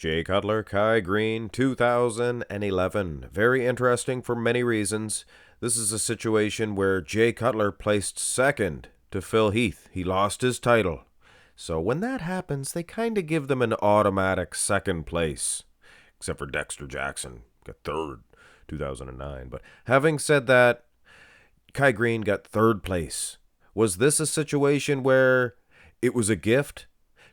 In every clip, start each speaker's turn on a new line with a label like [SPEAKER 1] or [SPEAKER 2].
[SPEAKER 1] Jay Cutler, Kai Greene, 2011. Very interesting for many reasons. This is a situation where Jay Cutler placed second to Phil Heath. He lost his title. So when that happens, they kind of give them an automatic second place. Except for Dexter Jackson, got third, 2009. But having said that, Kai Greene got third place. Was this a situation where it was a gift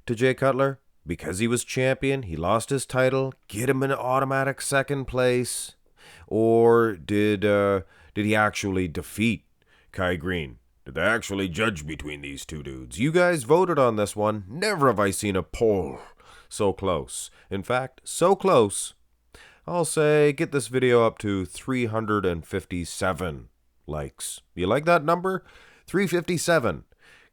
[SPEAKER 1] to Jay Cutler? Because he was champion, he lost his title, get him an automatic second place? Or did he actually defeat Kai Greene? Did they actually judge between these two dudes? You guys voted on this one. Never have I seen a poll so close. In fact, so close, I'll say get this video up to 357 likes. You like that number? 357.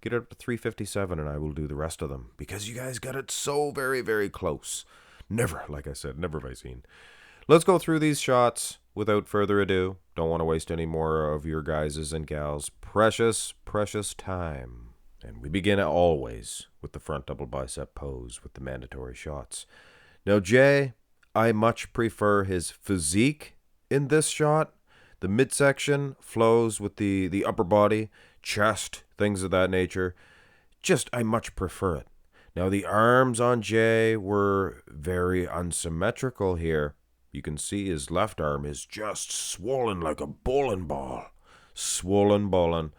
[SPEAKER 1] Get it up to 357 and I will do the rest of them. Because you guys got it so very, very close. Never, like I said, never have I seen. Let's go through these shots without further ado. Don't want to waste any more of your guys' and gals' precious, precious time. And we begin always with the front double bicep pose with the mandatory shots. Now, Jay, I much prefer his physique in this shot. The midsection flows with the upper body, chest, things of that nature. I much prefer it. Now, the arms on Jay were very unsymmetrical here. You can see his left arm is just swollen like a bowling ball. Swollen bowling.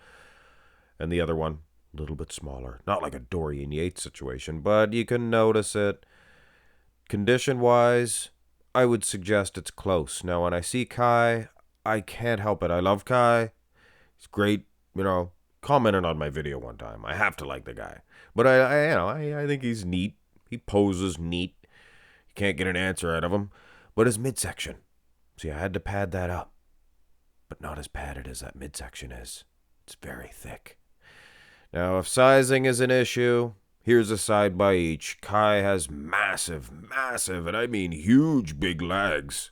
[SPEAKER 1] And the other one, a little bit smaller. Not like a Dorian Yates situation, but you can notice it. Condition-wise, I would suggest it's close. Now, when I see Kai, I can't help it. I love Kai. He's great, commented on my video one time. I have to like the guy. But I think he's neat. He poses neat. You can't get an answer out of him. But his midsection. See, I had to pad that up. But not as padded as that midsection is. It's very thick. Now, if sizing is an issue, here's a side by each. Kai has massive, and I mean huge big legs.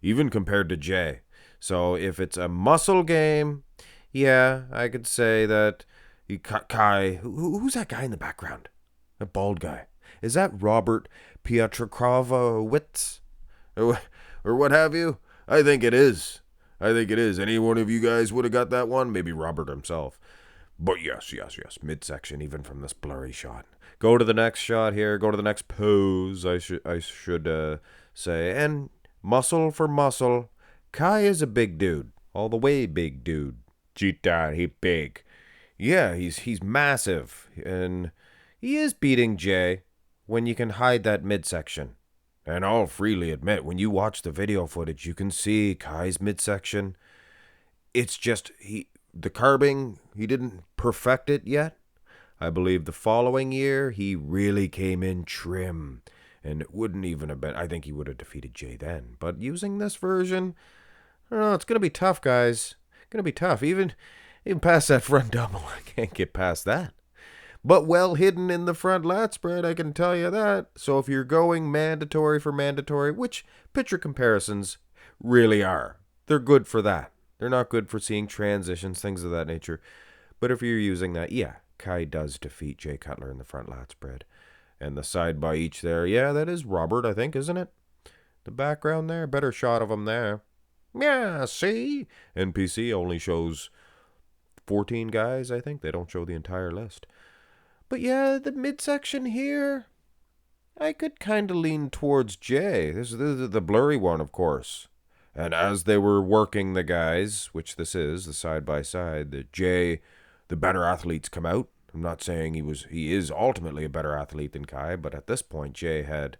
[SPEAKER 1] Even compared to Jay. So if it's a muscle game, yeah, I could say that Kai... Who's that guy in the background? That bald guy. Is that Robert Pietrokrovowicz? Or what have you? I think it is. Any one of you guys would have got that one? Maybe Robert himself. But yes. Midsection, even from this blurry shot. Go to the next shot here. Go to the next pose, I should say. And muscle for muscle. Kai is a big dude. All the way big dude. Cheetah, he big. Yeah, he's massive. And he is beating Jay when you can hide that midsection. And I'll freely admit, when you watch the video footage, you can see Kai's midsection. It's just, the carbing, he didn't perfect it yet. I believe the following year, he really came in trim. And it wouldn't even have been, I think he would have defeated Jay then. But using this version, I don't know, it's going to be tough, guys. Going to be tough. Even past that front double, I can't get past that. But well hidden in the front lat spread, I can tell you that. So if you're going mandatory for mandatory, which picture comparisons really are, they're good for that. They're not good for seeing transitions, things of that nature. But if you're using that, yeah, Kai does defeat Jay Cutler in the front lat spread. And the side by each there, yeah, that is Robert, I think, isn't it? The background there, better shot of him there. Yeah, see? NPC only shows 14 guys, I think. They don't show the entire list. But yeah, the midsection here, I could kind of lean towards Jay. This is the blurry one, of course. And as they were working the guys, which this is, the side-by-side, the Jay, the better athletes come out. I'm not saying he is ultimately a better athlete than Kai, but at this point, Jay had,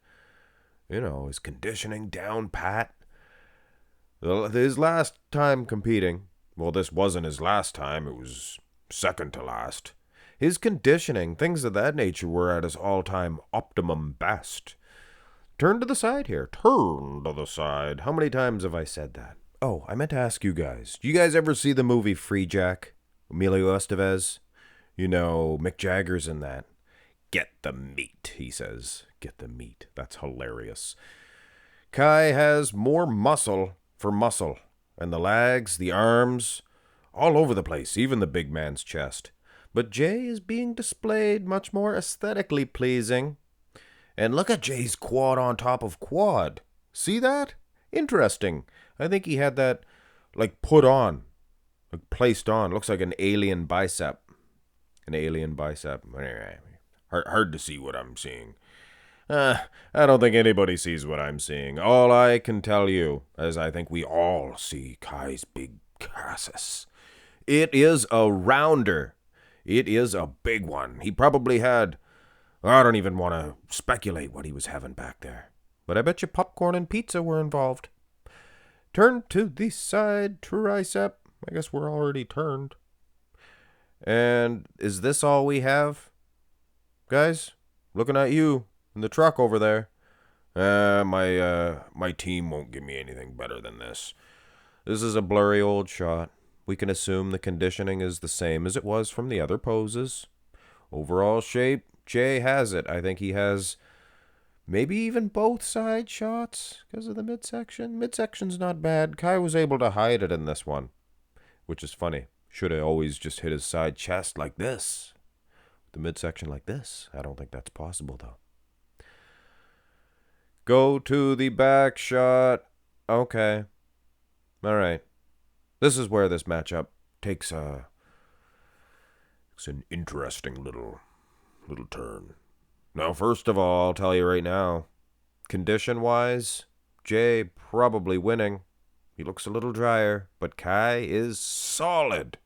[SPEAKER 1] his conditioning down pat. His last time competing, well, this wasn't his last time, it was second to last. His conditioning, things of that nature, were at his all-time optimum best. Turn to the side here. Turn to the side. How many times have I said that? Oh, I meant to ask you guys. Do you guys ever see the movie Free Jack? Emilio Estevez? Mick Jagger's in that. Get the meat, he says. Get the meat. That's hilarious. Kai has more muscle for muscle. And the legs, the arms, all over the place, even the big man's chest. But Jay is being displayed much more aesthetically pleasing. And look at Jay's quad on top of quad. See that? Interesting. I think he had that, like, put on, like, placed on. Looks like an alien bicep. An alien bicep. Hard to see what I'm seeing. I don't think anybody sees what I'm seeing. All I can tell you is I think we all see Kai's big cassis. It is a rounder. It is a big one. He probably had... I don't even want to speculate what he was having back there. But I bet you popcorn and pizza were involved. Turn to the side, tricep. I guess we're already turned. And is this all we have? Guys, looking at you in the truck over there. My team won't give me anything better than this. This is a blurry old shot. We can assume the conditioning is the same as it was from the other poses. Overall shape, Jay has it. I think he has maybe even both side shots because of the midsection. Midsection's not bad. Kai was able to hide it in this one, which is funny. Should have always just hit his side chest like this. The midsection like this. I don't think that's possible, though. Go to the back shot. Okay. All right. This is where this matchup takes an interesting little turn. Now, first of all, I'll tell you right now, condition-wise, Jay probably winning. He looks a little drier, but Kai is solid.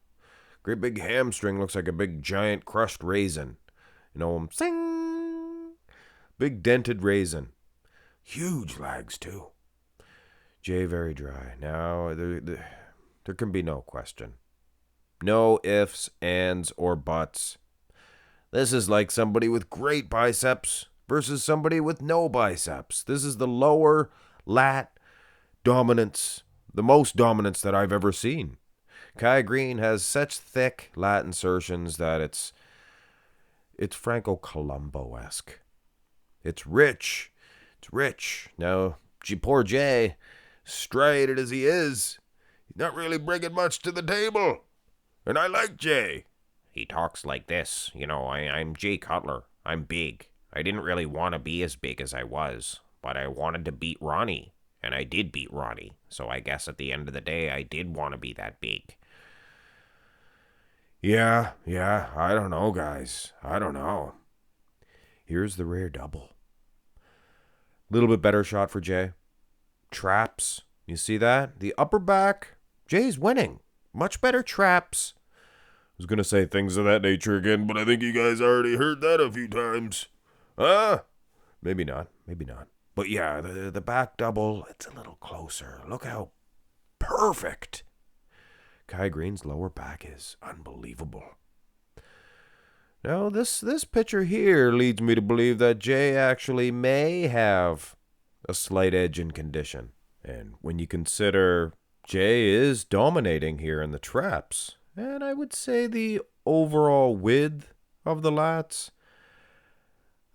[SPEAKER 1] Great big hamstring looks like a big giant crushed raisin. You know, sing! Big dented raisin. Huge legs, too. Jay very dry. Now, there can be no question. No ifs, ands, or buts. This is like somebody with great biceps versus somebody with no biceps. This is the lower lat dominance, the most dominance that I've ever seen. Kai Greene has such thick lat insertions that it's Franco Columbo-esque. It's rich. It's rich. Now, poor Jay, striated as he is, he's not really bringing much to the table. And I like Jay. He talks like this. You know, I'm Jay Cutler. I'm big. I didn't really want to be as big as I was, but I wanted to beat Ronnie. And I did beat Ronnie. So I guess at the end of the day, I did want to be that big. Yeah, I don't know, guys. I don't know. Here's the rear double. Little bit better shot for Jay. Traps. You see that? The upper back. Jay's winning. Much better traps. I was going to say things of that nature again, but I think you guys already heard that a few times. Maybe not. But yeah, the back double, it's a little closer. Look how perfect. Kai Greene's lower back is unbelievable. Now, this picture here leads me to believe that Jay actually may have a slight edge in condition. And when you consider Jay is dominating here in the traps, and I would say the overall width of the lats,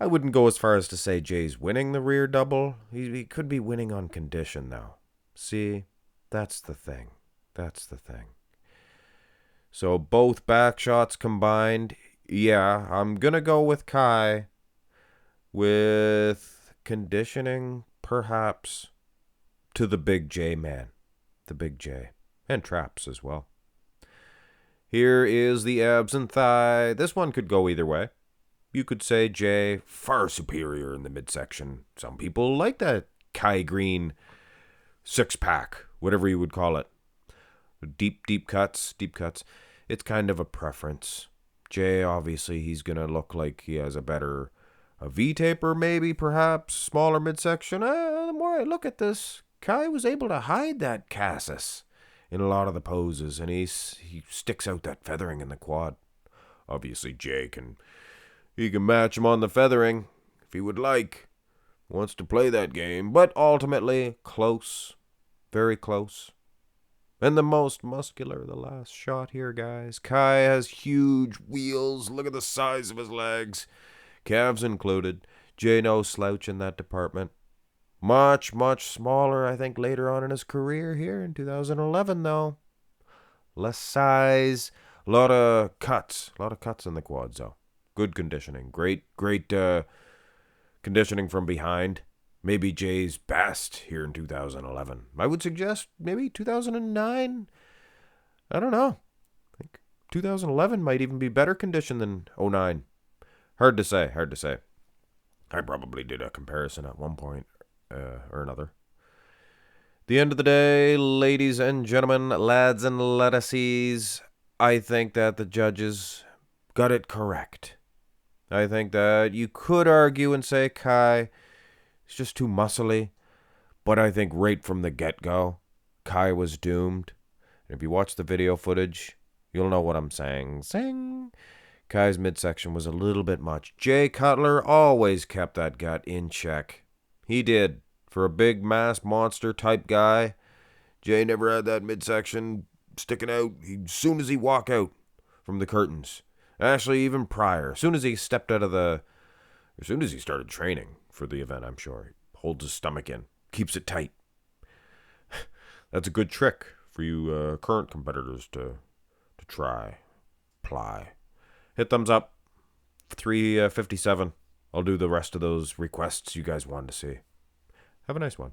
[SPEAKER 1] I wouldn't go as far as to say Jay's winning the rear double. He could be winning on condition, though. See, that's the thing. So both back shots combined, yeah, I'm going to go with Kai. With conditioning, perhaps, to the big J man. The big J. And traps as well. Here is the abs and thigh. This one could go either way. You could say Jay far superior in the midsection. Some people like that Kai Greene six-pack, whatever you would call it. Deep cuts. It's kind of a preference. Jay, obviously, he's going to look like he has a V-taper, maybe, perhaps, smaller midsection. The more I look at this, Kai was able to hide that cassis in a lot of the poses, and he sticks out that feathering in the quad. Obviously, Jay can match him on the feathering if he would like. Wants to play that game, but ultimately, close. Very close. And the most muscular, the last shot here, guys. Kai has huge wheels. Look at the size of his legs. Calves included. Jay no slouch in that department. Much smaller, I think, later on in his career here in 2011, though. Less size. A lot of cuts in the quads, though. Good conditioning. Great kind Conditioning from behind. Maybe Jay's best here in 2011. I would suggest maybe 2009. I don't know. I think 2011 might even be better condition than '09. Hard to say. I probably did a comparison at one point or another. The end of the day, ladies and gentlemen, lads and laddies, I think that the judges got it correct. I think that you could argue and say Kai is just too muscly, but I think right from the get-go, Kai was doomed. And if you watch the video footage, you'll know what I'm saying. Kai's midsection was a little bit much. Jay Cutler always kept that gut in check. He did. For a big mass monster type guy, Jay never had that midsection sticking out as soon as he walked out from the curtains. Actually, even prior. As soon as he started training for the event, I'm sure. He holds his stomach in. Keeps it tight. That's a good trick for you current competitors to try. Ply. Hit thumbs up. 357. I'll do the rest of those requests you guys wanted to see. Have a nice one.